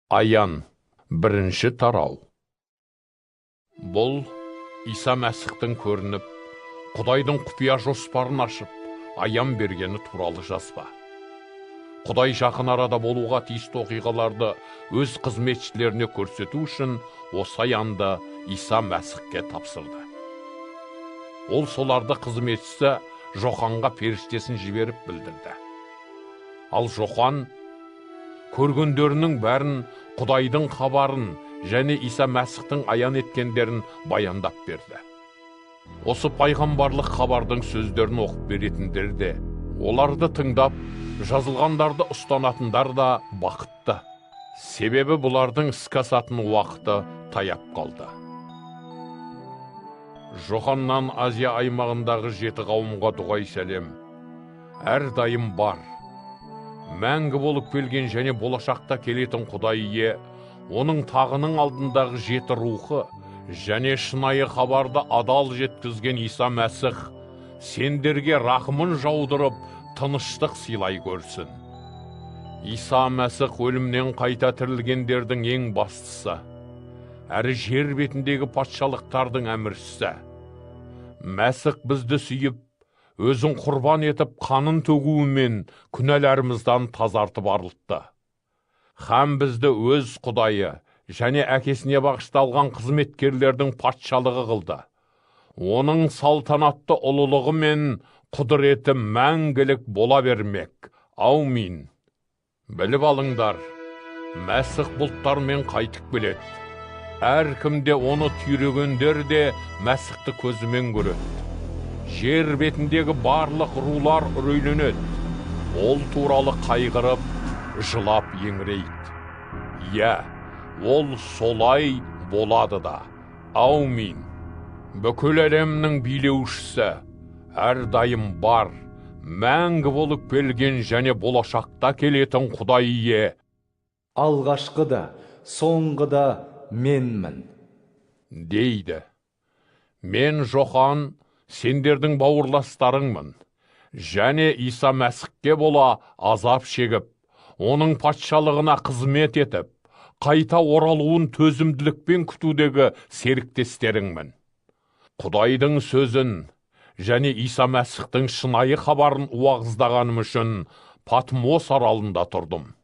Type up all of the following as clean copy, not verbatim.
Аян, бірінші тарау. Бұл Иса Мәсіхтің көрініп, Құдайдың құпия жоспарын ашып, аян бергені туралы жазба. Құдай жақын арада болуға тиісті оқиғаларды өз қызметшілеріне көрсету үшін осы аянды Иса Мәсіхке тапсырды. Ол соларды қызметшісі Жоханға періштесін жіберіп білдірді. Ал Жохан көргендерінің бәрін, Құдайдың хабарын және Иса Мәсіхтің аян еткендерін баяндап берді. Осы пайғамбарлық хабардың сөздерін оқып беретіндер де, оларды тыңдап, жазылғандарды ұстанатындар да бақытты. Себебі бұлардың іске асатын уақыты таяп қалды. Жоханнан Азия аймағындағы 7 қауымға дұғай сәлем. Әрдайым бар. Мәңгі болып келген және болашақта келетін Құдай ие, оның тағының алдындағы 7 рухы және шынайы хабарды адал жеткізген Иса Мәсіх сендерге рахымын жаудырып, тыныштық сыйлай көрсін. Иса Мәсіх өлімнен қайта тірілгендердің ең бастысы, әрі жер бетіндегі патшалықтардың әміршісі. Мәсіх бізді сүйіп, өзін құрбан етіп, қанын төгуімен күнәларымыздан тазартып арылтты. Һәм бізді өз Құдайы және әкесіне бағышталған қызметкерлердің патшалығы қылды. Оның салтанатты ұлылығы мен құдіреті мәңгілік бола бермек. Аумин. Біліп алыңдар, Мәсіх бұлттармен қайтып келеді. Әркімде оны түйрегендер де Мәсіхті көзімен көреді. Жер бетіндегі барлық рулар үрейленеді. Ол туралы қайғырып, жылап еңірейді. Иә, ол солай болады да. Аумин. Бүкіл әлемнің билеушісі, әрдайым бар, мәңгі болып келген және болашақта келетін Құдай ие. Алғашқы да, соңғы да менмін. Дейді. Мен Жохан, сендердің бауырластарыңмын, және Иса Мәсіхке бола азап шегіп, оның патшалығына қызмет етіп, қайта оралуын төзімділікпен күтудегі серіктестеріңмін. Құдайдың сөзін және Иса Мәсіхтің шынайы хабарын уағыздағаным үшін Патмос аралында тұрдым.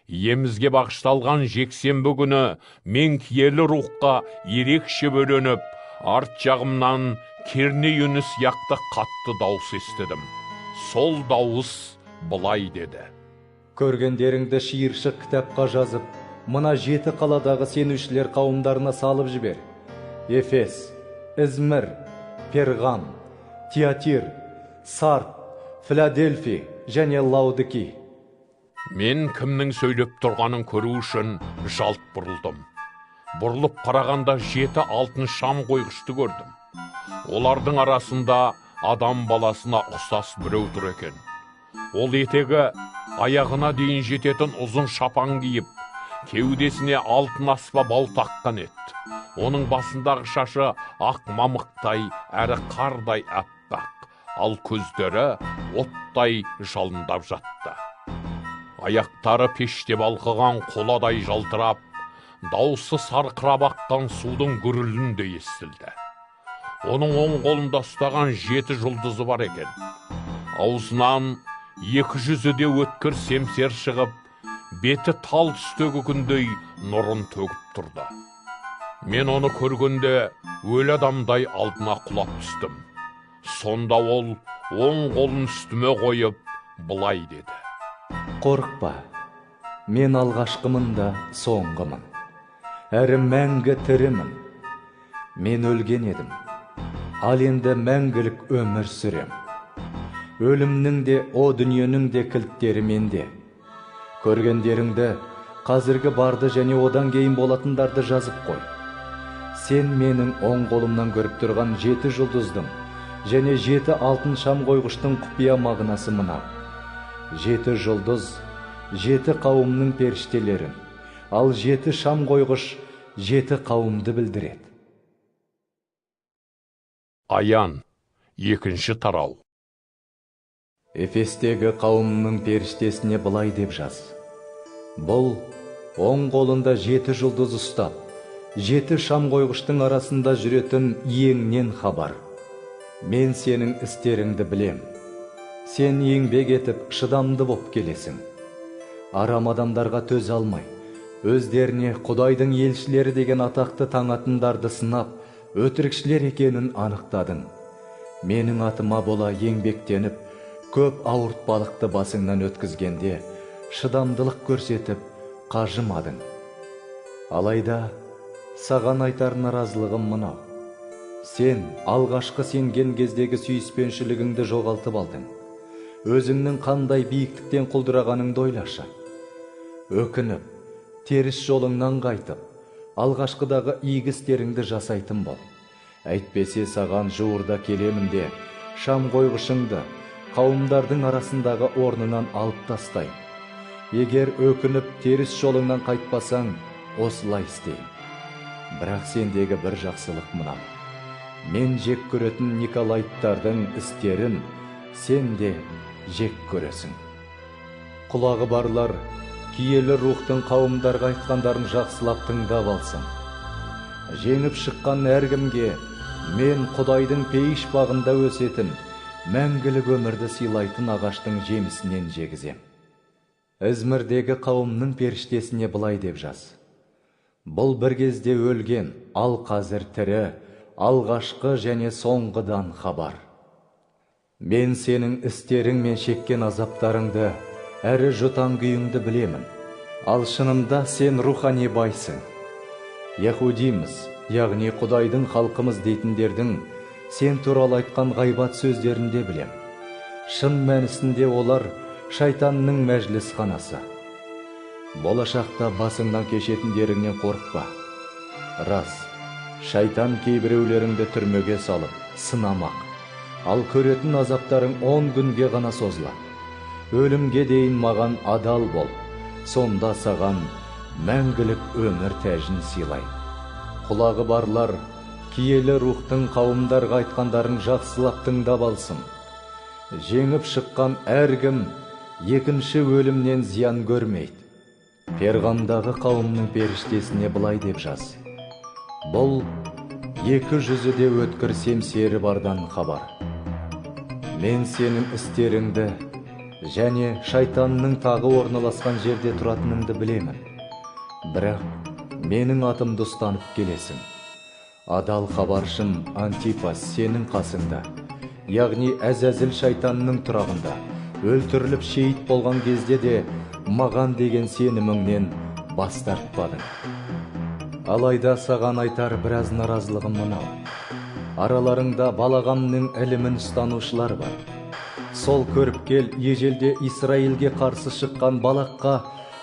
Емізге бағышталған жексенбі күні мен киелі рухқа ерекше бөленіп, арт жағымнан керней үні сияқты қатты дауыс естідім. Сол дауыс былай деді: Көргендеріңді шиыршық кітапқа жазып, мына 7 қаладағы сенушілер қауымдарына салып жібер. Эфес, Измір, Пергам, Тиатир, Сард, Филадельфия және Лаудики. Мен кімнің сөйлеп тұрғанын көру үшін жалт бұрылдым. Бұрылып қарағанда 7 алтын шам қойғышты көрдім. Олардың арасында адам баласына ұқсас біреу тұр екен. Ол етегі аяғына дейін жететін ұзын шапан киіп, кеудесіне алтын аспа бау таққан еді. Оның басындағы шашы ақ мамықтай әрі қардай аппақ, ал көздері оттай жалындап жатты. Аяқтары пеште балқыған қоладай жалтырап, дауысы сарқырап аққан судың гүріліндей естілді. Оның оң қолында ұстаған 7 жұлдызы бар екен. Аузынан 2 жүзіде өткір семсер шығып, беті тал түстегі күндей нұрын төгіп тұрды. Мен оны көргенде өлі адамдай алдына құлап түстім. Сонда ол оң қолын үстіме қойып, былай деді: Қорықпа, мен алғашқымын да соңғымын, әрі мәңгі тірімін. Мен өлген едім, ал енді мәңгілік өмір сүрем. Өлімнің де, о дүниенің де кілттері менде. Көргендеріңді, қазіргі барды және одан кейін болатындарды жазып қой. Сен менің оң қолымнан көріп тұрған 7 жұлдыздың және 7 алтын шам қойғыштың құпия мағынасы мынау: 7 жұлдыз 7 қауымның періштелерін, ал 7 шам қойғыш 7 қауымды білдіреді. Аян, 2-ші тарау. Эфестегі қауымның періштесіне былай деп жаз: Бұл оң қолында 7 жұлдыз ұстап, 7 шам қойғыштың арасында жүретін иеңнен хабар. Мен сенің істеріңді білем. Сен еңбек етіп, шыдамды боп келесің. Арам адамдарға төз алмай, өздеріне Құдайдың елшілері деген атақты таңатындарды сынап, өтірікшілер екенін анықтадың. Менің атыма бола еңбектеніп, көп ауыртпалықты басыңнан өткізгенде, шыдамдылық көрсетіп, қажымадың. Алайда, саған айтар наразылығым мынау. Сен алғашқы сенген кездегі сүйіспеншілігіңді жоғалтып алдың. Өзіңнің қандай биіктіктен құлдырағаныңды ойлашы. Өкініп, теріс жолыңнан қайтып, алғашқыдағы игі істеріңді жасайтын бол. Әйтпесе саған жуырда келемін де, шам қойғышыңды қауымдардың арасындағы орнынан алып тастай. Егер өкініп теріс жолыңнан қайтпасаң, осылай істейін. Бірақ сендегі бір жақсылық мынау. Мен жек көретін Николайттардың істерін сен де жек көресің. Құлағы барлар, киелі рухтың қауымдарға айтқандарын жақсылап тыңдап алсын. Жеңіп шыққан әркімге мен Құдайдың пейіш бағында өсетін, мәңгілік өмірді сыйлайтын ағаштың жемісінен жегізем. Измирдегі қауымның періштесіне былай деп жаз. Бұл бір кезде өлген, ал қазір тірі, алғашқы және соңғыдан хабар. Мен сенің істерің мен шеккен азаптарыңды, әрі жұтаң күйіңді білемін. Ал шынында сен рухани байсың. Яһудиміз, яғни Құдайдың халқымыз дейтіндердің сен туралы айтқан ғайбат сөздерінде білем. Шын мәнісінде олар шайтанның мәжіліс қанасы. Болашақта басыңнан кешетіндеріңнен қорықпа. Рас, шайтан кейбіреулеріңді түрмеге салып, сынамақ. Ал көретін азаптарың 10 күнге ғана созылады. Өлімге дейін маған адал бол, сонда саған мәңгілік өмір тәжін сыйлай. Құлағы барлар, киелі рухтың қауымдарға айтқандарын жақсылап тыңдап алсын. Жеңіп шыққан әркім екінші өлімнен зиян көрмейді. Перғамдағы қауымның періштесіне былай деп жаз. Бұл 2 жүзі де өткір семсері бардан хабар. Мен сенің істеріңді және шайтанның тағы орналасқан жерде тұратыныңды білемін. Бірақ менің атымды ұстанып келесің. Адал хабаршым Антипас сенің қасыңда, яғни Әзәзіл шайтанның тұрағында, өлтіріліп шейіт болған кезде де маған деген сеніміңнен бас тартпадың. Алайда саған айтар біраз наразылығым мынау. Араларыңда Балағамның ілімін ұстанушылар бар. Сол көріпкел ежелде Исраилге қарсы шыққан Балаққа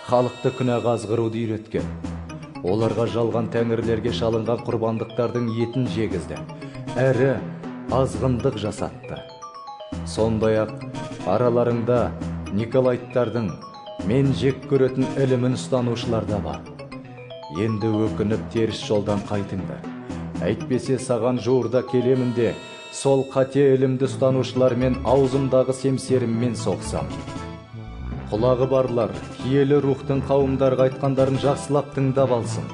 халықты күнәға азғыруды үйреткен. Оларға жалған тәңірлерге шалынған құрбандықтардың етін жегізді, әрі азғындық жасатты. Сондай-ақ араларыңда Николайттардың мен жек көретін ілімін ұстанушылар да бар. Енді өкініп теріс жолдан қайтыңдар. Әйтпесе саған жуырда келемін де, сол қате ілімді ұстанушылармен аузымдағы семсеріммен соқсам. Құлағы барлар, киелі рухтың қауымдарға айтқандарын жақсылап тыңдап алсын.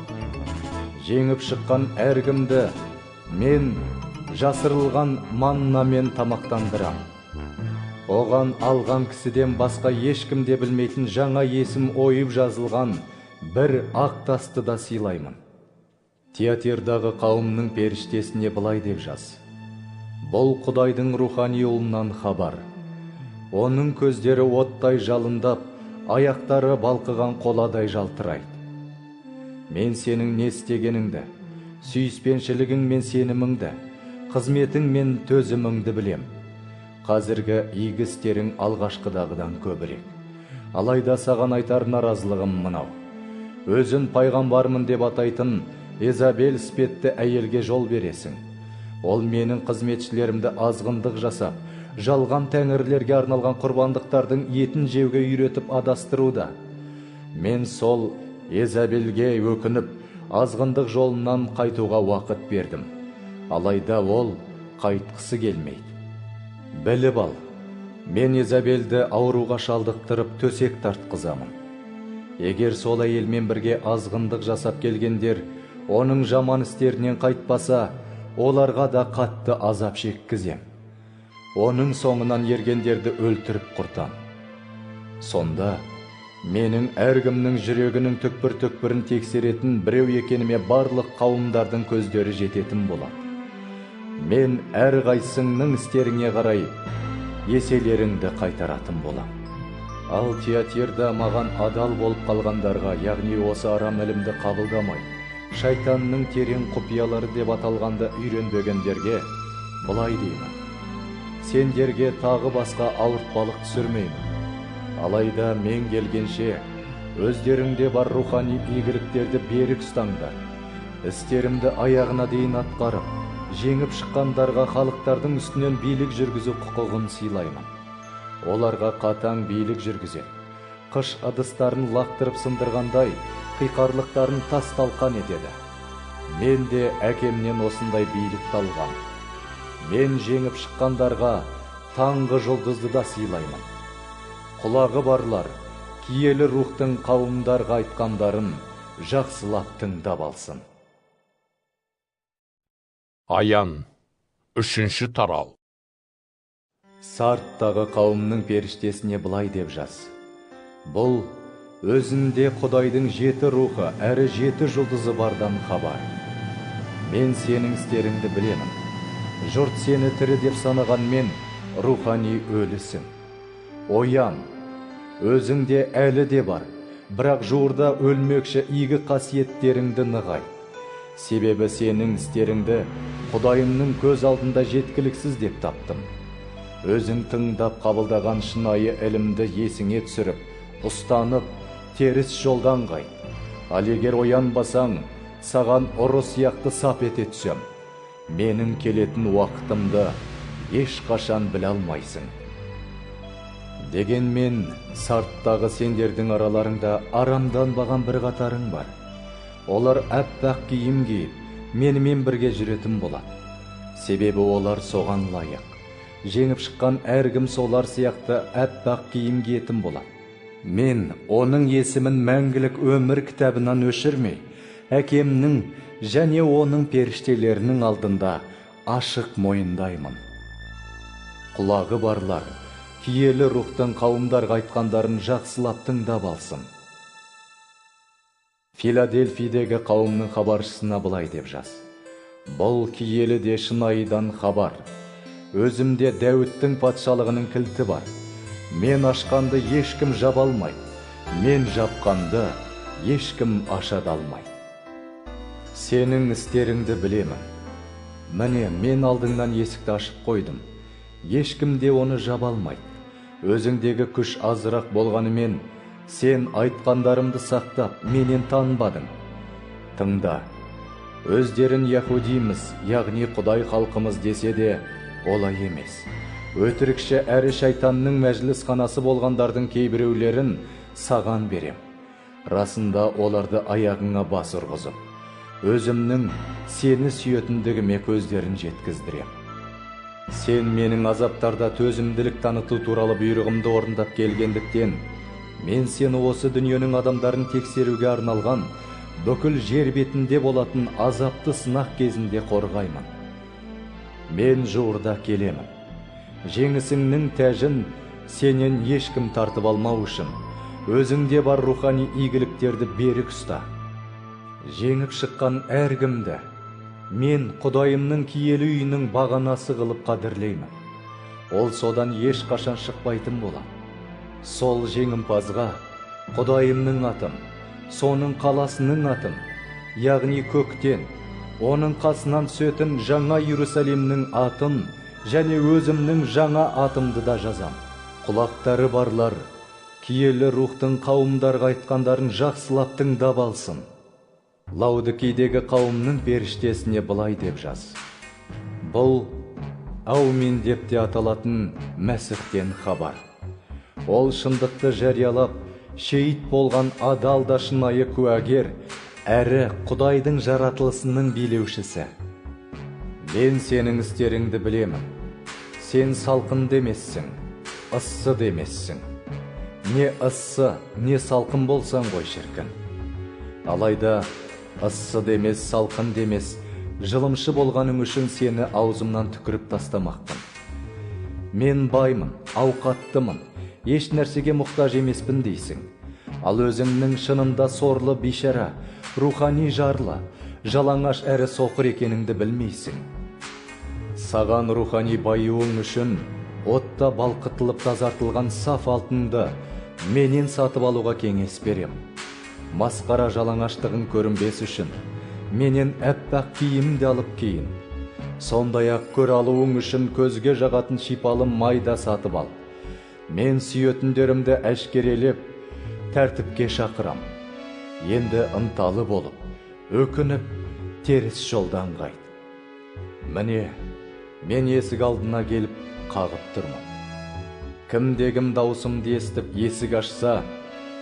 Жеңіп шыққан әркімді мен жасырылған маннамен тамақтандырам. Оған алған кісіден басқа ешкімде білмейтін жаңа есім ойып жазылған бір ақ тасты да сыйлаймын. Тиатирдағы қауымның періштесіне былай деп жаз. Бұл Құдайдың рухани ұлынан хабар. Оның көздері оттай жалындап, аяқтары балқыған қоладай жалтырайды. Мен сенің не істегеніңді, сүйіспеншілігің мен сеніміңді, қызметің мен төзіміңді білем. Қазіргі игі істерің алғашқыдағыдан көбірек. Алайда саған айтар наразылығым мынау. Өзін пайғамбармын деп атайтын Изабель іспетті әйелге жол бересің. Ол менің қызметшілерімді азғындық жасап, жалған тәңірлерге арналған құрбандықтардың етін жеуге үйретіп адастыруда. Мен сол Изабельге өкініп, азғындық жолынан қайтуға уақыт бердім. Алайда ол қайтқысы келмейді. Біліп ал, мен Изабельді ауруға шалдықтырып төсек тартқызамын. Егер сол әйелмен бірге азғындық жасап келгендер оның жаман істерінен қайтпаса, оларға да қатты азап шеккізем. Оның соңынан ергендерді өлтіріп құртам. Сонда менің әркімнің жүрегінің түкпір-түкпірін тексеретін біреу екеніме барлық қауымдардың көздері жететін болады. Мен әрқайсыңның істеріңе қарай еселеріңді қайтаратын болам. Ал Тиатирда маған адал болып қалғандарға, яғни осы арам ілімді қабылдамай, шайтанның терең құпиялары деп аталғанда үйренбегендерге былай деймін: сендерге тағы басқа ауыртпалық түсірмеймін. Алайда мен келгенше өздеріңде бар рухани игіліктерді берік ұстаңдар. Істерімді аяғына дейін атқарып, жеңіп шыққандарға халықтардың үстінен билік жүргізу құқығын сыйлаймын. Оларға қатаң билік жүргізеді. Қыш ыдыстарын лақтырып сындырғандай, қиқарлықтарын тас талқан етеді. Мен де әкемнен осындай билікті алғам. Мен жеңіп шыққандарға таңғы жұлдызды да сыйлаймын. Құлағы барлар, киелі рухтың қауымдарға айтқандарын жақсылап тыңдап алсын. Аян, 3-ші тарау. Сарттағы қауымның періштесіне былай деп жаз: бұл өзінде Құдайдың 7 рухы әрі 7 жұлдызы бардан хабар. Мен сенің істеріңді білемін. Жұрт сені тірі деп санағанмен рухани өлісің. Оян, өзіңде әлі де бар, бірақ жуырда өлмекші игі қасиеттеріңді нығай. Себебі сенің істеріңді Құдайымның көз алдында жеткіліксіз деп таптым. Өзің тыңдап қабылдаған шынайы ілімді есіңе түсіріп, ұстанып, теріс жолдан қайт. Ал егер оянбасаң, саған ұры сияқты сап ете түсем. Менің келетін уақытымды ешқашан біле алмайсың. Дегенмен, сарттағы сендердің араларыңда арамданбаған бір қатарың бар. Олар әппақ киім киіп, менімен бірге жүретін болады. Себебі олар соған лайық. Жеңіп шыққан әркім солар сияқты әппақ киім киетін болады. Мен оның есімін мәңгілік өмір кітабынан өшірмей, әкемнің және оның періштелерінің алдында ашық мойындаймын. Құлағы барлар, киелі рухтың қауымдарға айтқандарын жақсылап тыңдап алсын. Филадельфийдегі қауымның хабаршысына былай деп жаз: бұл киелі де шынайыдан хабар. Өзімде Дәуіттің патшалығының кілті бар. Мен ашқанды ешкім жаба алмайды. Мен жапқанды ешкім аша да алмайды. Сенің істеріңді білемін. Міне, мен алдыңнан есікті ашып қойдым. Ешкім де оны жаба алмайды. Өзіңдегі күш азырақ болғанымен, сен айтқандарымды сақтап, менен танбадың. Тыңда, өздерін яһудиміз, яғни Құдай халқымыз десе де, олай емес. Өтірікші әрі шайтанның мәжіліс қанасы болғандардың кейбіреулерін саған берем. Расында оларды аяғыңа бас ұрғызып, өзімнің сені сүйетіндігіме көздерін жеткіздірем. Сен менің азаптарда төзімділік таныту туралы бұйрығымды орындап келгендіктен, мен сені осы дүниенің адамдарын тексеруге арналған бүкіл жер бетінде болатын азапты сынақ кезінде қорғаймын. Мен жуырда келемін. Жеңісіңнің тәжін сенен ешкім тартып алмау үшін, өзіңде бар рухани игіліктерді берік ұста. Жеңіп шыққан әркімді мен Құдайымның киелі үйінің бағанасы қылып қадірлеймін. Ол содан ешқашан шықпайтын болады. Сол жеңімпазға Құдайымның атын, соның қаласының атын, яғни көктен, оның қасынан түсетін жаңа Иерусалимнің атын және өзімнің жаңа атымды да жазам. Құлақтары барлар, киелі рухтың қауымдарға айтқандарын жақсылап тыңдап алсын. Лаудикийдегі қауымның періштесіне былай деп жаз: бұл Аумин деп те аталатын Мәсіхтен хабар. Ол шындықты жариялап, шейіт болған адал да шынайы куәгер, әрі Құдайдың жаратылысының билеушісі. Мен сенің істеріңді білемін. Сен салқын демессің, ыссы демессің. не ыссы, не салқын болсаң ғой шіркін. Алайда ыссы демес, салқын демес, жылымшы болғаның үшін сені аузымнан түкіріп тастамақпын. Мен баймын, ауқаттымын, еш нәрсеге мұқтаж емеспін дейсің. Ал өзіңнің шынында сорлы бишара, рухани жарлы, жалаңаш әрі соқыр екеніңді білмейсің. Саған рухани байуың үшін отта балқытылып тазартылған саф алтынды менен сатып алуға кеңес берем. Масқара жалаңаштығын көрінбес үшін менен әппақ киімді алып киін. Сондай-ақ көр алуың үшін көзге жағатын шипалы майда сатып ал. Мен сүйетіндерімді әшкерелеп, тәртіпке шақырам. Енді ынталы болып, өкініп, теріс жолдан қайт. Міне, мен есік алдына келіп қағып тұрмын. Кімде-кім даусымды естіп есік ашса,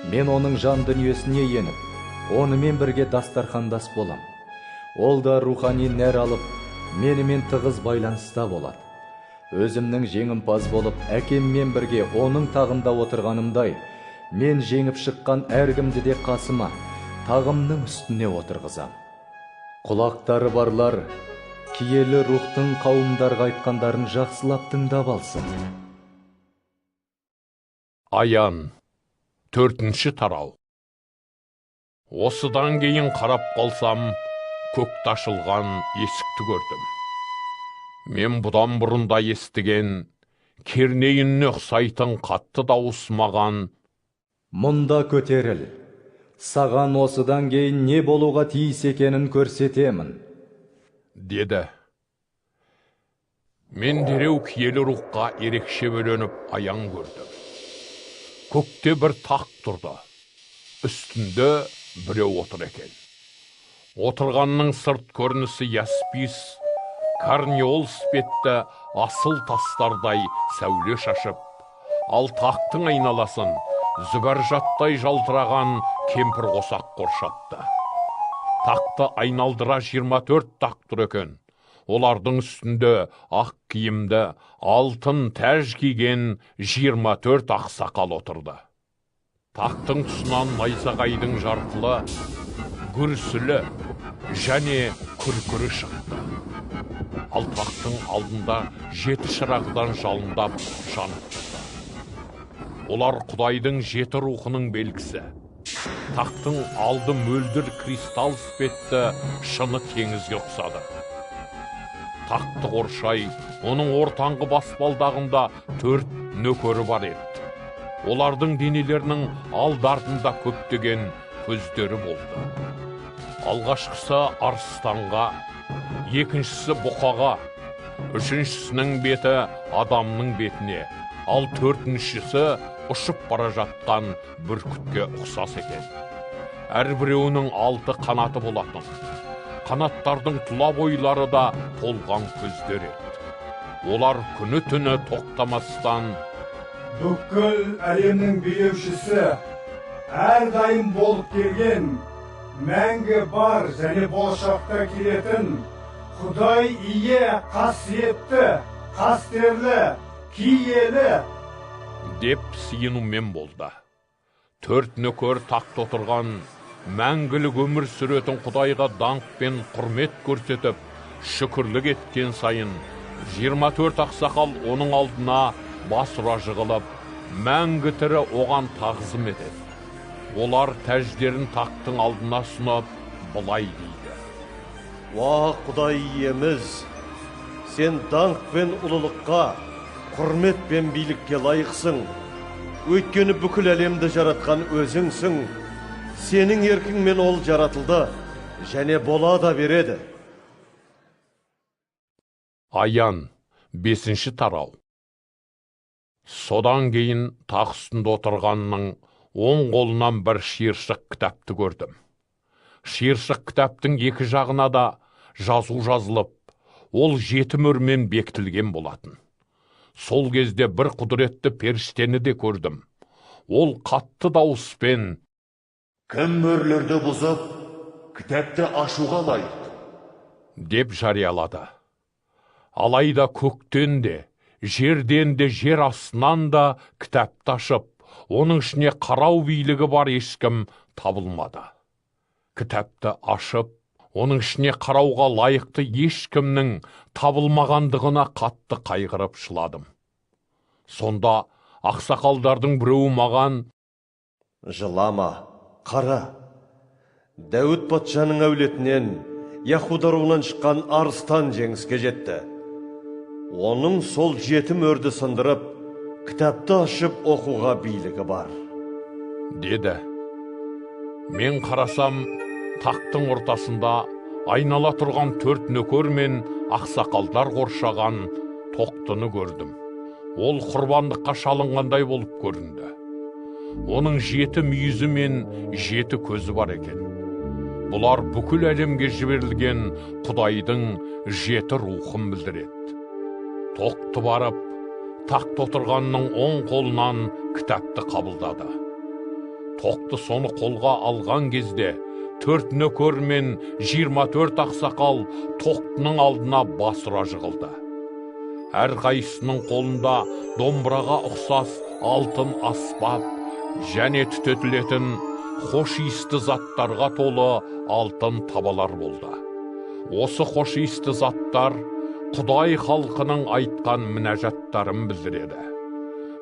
мен оның жан дүниесіне еніп, онымен бірге дастархандас болам. Ол да рухани нәр алып, менімен тығыз байланыста болады. Өзімнің жеңімпаз болып, әкеммен бірге оның тағында отырғанымдай, мен жеңіп шыққан әркімді де қасыма, тағымның үстіне отырғызам. Құлақтары барлар, киелі рухтың қауымдарға айтқандарын жақсылап тыңдап алсын. Аян, 4-ші тарау. Осыдан кейін қарап қалсам, көкті ашылған есікті көрдім. Мен бұдан бұрында естіген, кернейіне ұқсайтын қатты дауыс маған: «Мұнда көтеріл, саған осыдан кейін не болуға тиіс екенін көрсетемін», деді. Мен дереу киелі рухқа ерекше бөленіп аян көрдім. Көкте бір тақ тұрды. Үстінде біреу отыр екен. Отырғанның сырт көрінісі яспис, карниол іспетті асыл тастардай сәуле шашып, ал тақтың айналасын зүбәржаттай жалтыраған кемпір қосақ қоршапты. Тақты айналдыра 24 тақ тұр екен. Олардың үстінде ақ киімді, алтын тәж киген 24 ақсақал отырды. Тақтың тұсынан найзағайдың жарқылы, гүрсілі және күркірі шықты. Ал тақтың алдында 7 шырағдан жалындап жанып тұрды. Олар Құдайдың 7 рухының белгісі. Тақтың алды мөлдір кристалл іспетті шыны теңізге ұқсады. Тақты қоршай, оның ортаңғы баспалдағында 4 нөкері бар еді. Олардың денелерінің алды-артында көптеген көздері болды. Алғашқысы арыстанға, екіншісі бұқаға, үшіншісінің беті адамның бетіне, ал 4-шісі ұшып бара жатқан бүркітке ұқсас екен. Әрбіреуінің 6 қанаты болатын. Қанаттардың тұла бойлары да толған көздер еді. Олар күні-түні тоқтамастан: «Бүкіл әлемнің билеушісі, әрдайым болып келген, мәңгі бар және болашақта келетін, Құдай ие, қасиетті, қастерлі, киелі» деп сиынумен болды. 4 нөкер тақта отырған, мәңгілік өмір сүретін Құдайға даңқ пен құрмет көрсетіп, шүкірлік еткен сайын, 24 ақсақал оның алдына бас ұра жығылып, мәңгі тірі оған тағзым етеді. Олар тәждерін тақтың алдына сұнып, былай дейді: «Уа Құдай иеміз, сен даңқ пен ұлылыққа, құрмет пен билікке лайықсың. Өйткені бүкіл әлемді жаратқан өзіңсің. Сенің еркіңмен ол жаратылды, және бола да береді». Аян, 5-ші тарау. Содан кейін тақ үстінде отырғанның оң қолынан бір шиыршық кітапты көрдім. Шиыршық кітаптың екі жағына да жазу жазылып, ол 7 мөрмен бекітілген болатын. Сол кезде бір құдіретті періштені де көрдім. Ол қатты дауыспен: «Кім мөрлерді бұзып, кітапты ашуға лайық?» деп жариялады. Алайда көктен де, жерден де, жер астынан да кітапты ашып, оның ішіне қарау билігі бар ешкім табылмады. Кітапты ашып, оның ішіне қарауға лайықты ешкімнің табылмағандығына қатты қайғырып жыладым. Сонда ақсақалдардың біреуі маған: «Жылама, қара. Дәуіт патшаның әулетінен, Яхуда руынан шыққан арыстан жеңіске жетті. Оның сол 7 мөрді сындырып, кітапты ашып оқуға билігі бар», деді. Мен қарасам, тақтың ортасында айнала тұрған 4 нөкер мен ақсақалдар қоршаған тоқтыны көрдім. Ол құрбандыққа шалынғандай болып көрінді. Оның 7 мүйізі мен 7 көзі бар екен. Бұлар бүкіл әлемге жіберілген Құдайдың 7 рухын білдіреді. Тоқты барып, тақта отырғанның оң қолынан кітапты қабылдады. Тоқты соны қолға алған кезде 4 нөкер мен 24 ақсақал тоқтының алдына бас ұра жығылды. Әрқайсының қолында домбыраға ұқсас алтын аспап және түтетілетін хош иісті заттарға толы алтын табалар болды. Осы хош иісті заттар Құдай халқының айтқан мінәжаттарын білдіреді.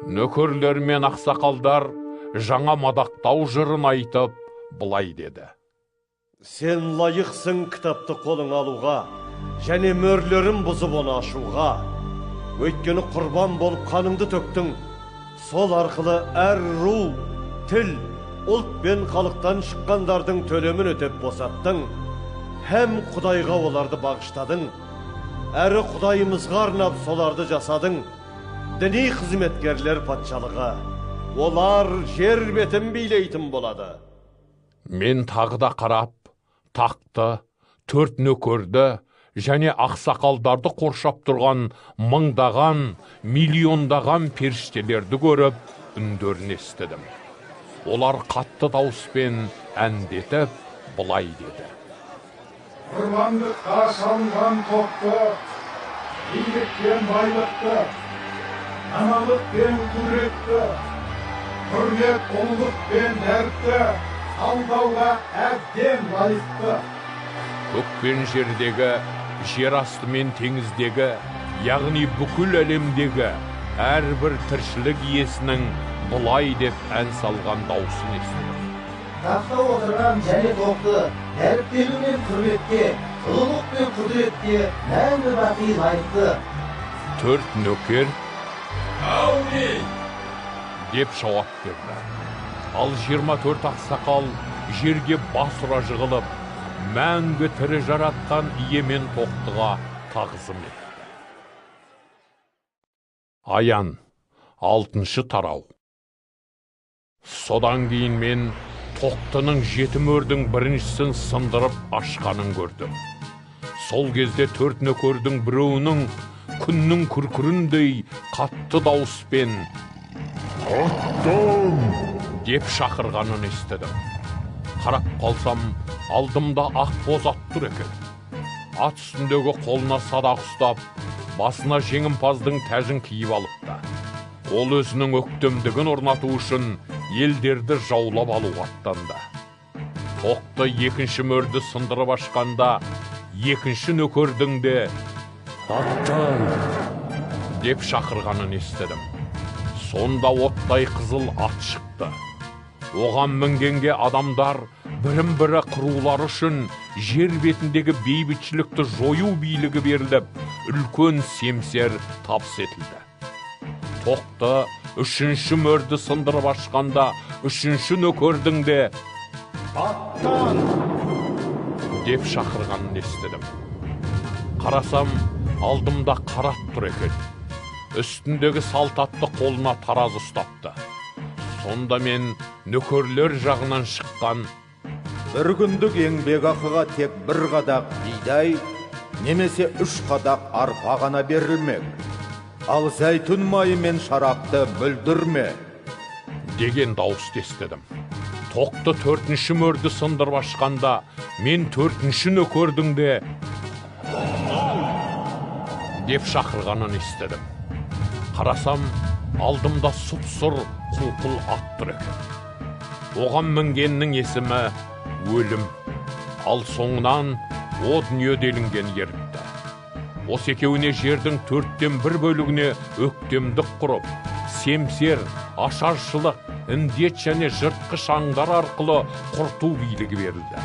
Нөкерлер мен ақсақалдар жаңа мадақтау жырын айтып, былай деді: «Сен лайықсың кітапты қолың алуға, және мөрлерін бұзып оны ашуға. Өйткені құрбан болып қаныңды төктің. Сол арқылы әр ру, тіл, ұлт пен халықтан шыққандардың төлемін өтеп босаттың. Һәм Құдайға оларды бағыштадың. Әрі Құдайымызға арнап соларды жасадың. Діни қызметкерлер патшалығы. Олар жер бетін билейтін болады». Мен тағы да қарап, тақты, 4 нөкерді және ақсақалдарды қоршап тұрған мыңдаған, миллиондаған періштелерді көріп, үндерін естідім. Олар қатты дауыспен әндетіп, былай деді: Құрбандыққа шалынған тоқты, билік пен байлықты, даналық пен құдіретті, құрмет, ұлылық пен дәртті алдауға әбден лайықты. Көк пен жердегі, жер асты мен теңіздегі, яғни бүкіл әлемдегі әрбір тіршілік иесінің бұлай деп ән салған даусын естідім: Тақта отырған және тоқты, дәріптелу мен құрметке, ұлылық пен құдіретке мәңгі бақи лайықты. 4 нөкер деп жауап берді. Ал 24 ақсақал жерге бас ұра жығылып, мәңгі тірі жаратқан иемен тоқтыға тағзым етті. Аян, 6-шы тарау. Содан кейін мен тоқтының 7 мөрдің біріншісін сындырып ашқанын көрдім. Сол кезде 4 нөкердің біреуінің күннің күркіріндей қатты дауыспен «Аттан!» деп шақырғанын естідім. Қарап қалсам, алдымда ақ боз ат тұр екен. Ат үстіндегі қолына садақ ұстап, басына жеңімпаздың тәжін киіп алыпты. Ол өзінің өктемдігін орнату үшін елдерді жаулап алуға аттанды. Тоқты 2-ші мөрді сындырып ашқанда, 2-ші нөкердің де «Аттан!» деп шақырғанын естідім. Сонда оттай қызыл ат шықты. Оған мінгенге адамдар бірін-бірі қырулар үшін жер бетіндегі бейбітшілікті жою билігі беріліп, үлкен семсер табыс етілді. Тоқты 3-ші мөрді сындырып ашқанда, 3-ші нөкердің де «Аттан!» деп шақырғанын естідім. Қарасам, алдымда қарат тұр екен. Үстіндегі салтатты қолына тараз ұстапты. Сонда мен нөкерлер жағынан шыққан: «Бір күндік еңбек ақыға тек 1 қадақ бидай, немесе 3 қадақ арпа ғана берілмек. Ал зәйтүн майы мен шарақты бүлдірме» деген дауысты естідім. Тоқты 4-ші мөрді сындырып ашқанда, мен 4-ші нөкердің де деп шақырғанын естідім. Қарасам, алдымда сұп-сұр құлқыл ат тұр екен. Оған мінгеннің есімі өлім, ал соңынан о дүние делінген еріпті. Осы екеуіне жердің 1/4 бөлігіне өктемдік құрып, семсер, ашаршылық, індет және жыртқыш аңдар арқылы құрту билігі берілді.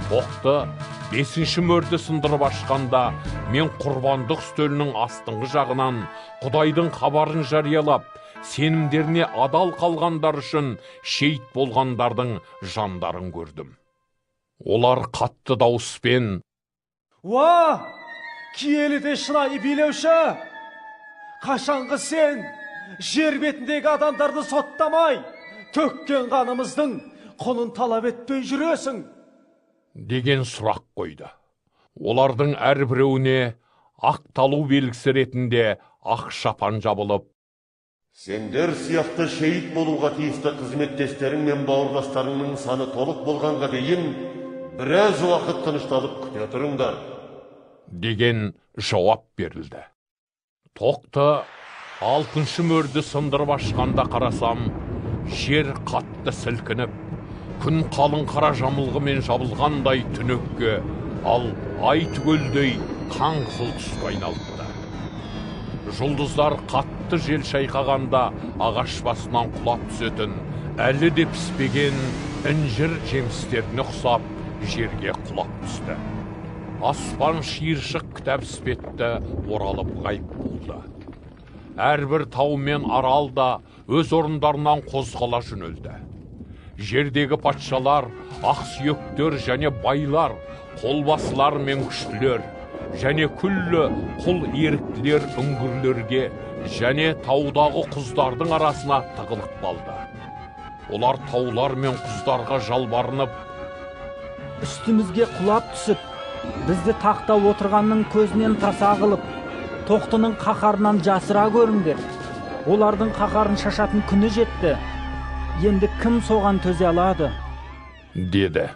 Тоқты 5-ші мөрді сындырып ашқанда, мен құрбандық үстелінің астыңғы жағынан Құдайдың хабарын жариялап, сенімдеріне адал қалғандар үшін шейіт болғандардың жандарын көрдім. Олар қатты дауыспен: «Уа! Киелі де шынайы билеуші! Қашанғы сен жер бетіндегі адамдарды соттамай, төккен қанымыздың құнын талап етпей жүресің?» деген сұрақ қойды. Олардың әрбіреуіне ақ талу белгісі ретінде ақ шапан жабылып: Сендер сияқты шейіт болуға тиісті қызметтестерің мен бауырластарыңның саны толық болғанға дейін біраз уақыт тынышталып күте тұрыңдар деген жауап берілді. Тоқты 6-шы мөрді сындырып ашқанда қарасам, жер қатты сілкініп, күн қалың қара жамылғымен жабылғандай түнекке, ал ай түгелдей қаңқыл түске айналыпты. Жұлдыздар қатты жел шайқағанда ағаш басынан құлап түсетін, әлі де піспеген інжір жемістеріне ұқсап жерге құлап түсті. Аспан шиыршық кітап іспетті оралып ғайып болды. Әрбір тау мен арал да өз орындарынан қозғала жөнелді. Жердегі патшалар, ақсүйектер және байлар, қолбасылар мен күштілер, және күллі құл еріктілер үңгірлерге және таудағы құздардың арасына тығылып қалды. Олар таулар мен құздарға жалбарынып: «Үстімізге құлап түсіп, бізді тақта отырғанның көзінен таса қылып, тоқтының қаһарынан жасыра көріңдер. Олардың қаһарын шашатын күні жетті. Енді кім соған төзе алады?» деді.